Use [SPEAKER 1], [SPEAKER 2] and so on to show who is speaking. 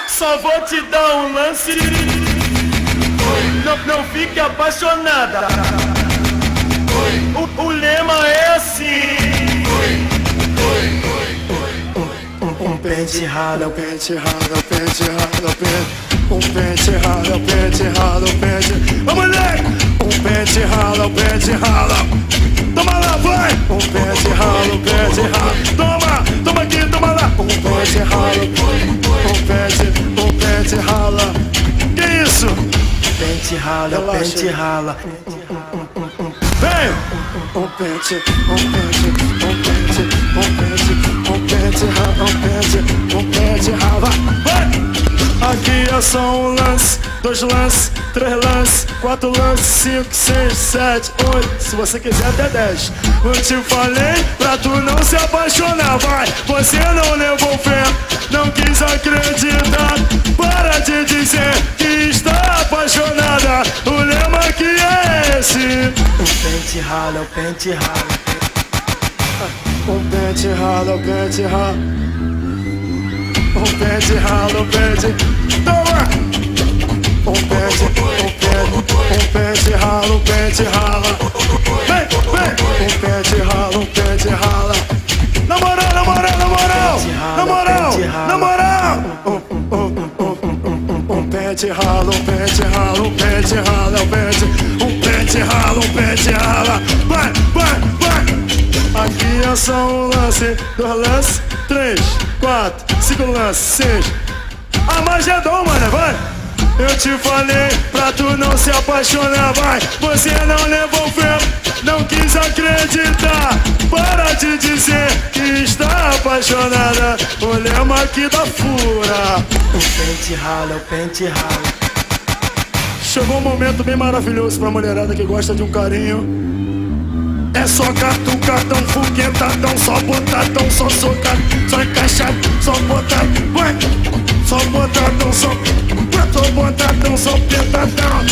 [SPEAKER 1] Só vou te dar um lance. Não fique apaixonada. O lema é assim.
[SPEAKER 2] Um pente rala, um pente rala, um pente rala, um pente rala, um pente rala, um pente. Vamos, moleque! Um pente rala, um pente rala. Toma lá, vai! Um pente rala, um pente rala. Toma aqui, toma lá. Um pente rala, um pente rala. Que isso?
[SPEAKER 1] Pente rala, pente rala.
[SPEAKER 2] Vem! Um pente, um pente, um pente, um pente, um pente rala, um pente rala. Vai! Aqui é só um lance, 2 lances, 3 lances, 4 lances, 5, 6, 7, 8. Se você quiser até 10. Eu te falei pra tu não se apaixonar, vai. Você não levou fé, não quis acreditar. Para de dizer que está apaixonada. O lema aqui é esse.
[SPEAKER 1] Um pente rala, um pente rala.
[SPEAKER 2] Um pente rala, um pente rala. Um pente rala, um pente. Toma! Um pente, um pente rala, um pente rala. Vem, vem! Um pente rala, um pente rala. Na moral, na moral, na moral! Na moral, na moral! Um pente rala, um pente rala, um pente rala, um pente. Um pente rala, um pente rala. Vai, vai, vai! Aqui é só um lance, 2 lances, 3, 4, 5 lances, 6. A mais é dom, mano, vai! Eu te falei pra tu não se apaixonar, vai! Você não levou fé, não quis acreditar. Para de dizer que está apaixonada. O lema aqui da fura.
[SPEAKER 1] O pente rala, o pente rala.
[SPEAKER 2] Chegou um momento bem maravilhoso pra mulherada que gosta de um carinho. É só cartão, foguetadão, só botadão, só socado, só encaixado, só botado, vai! Só botadão, só botadão, só pentadão.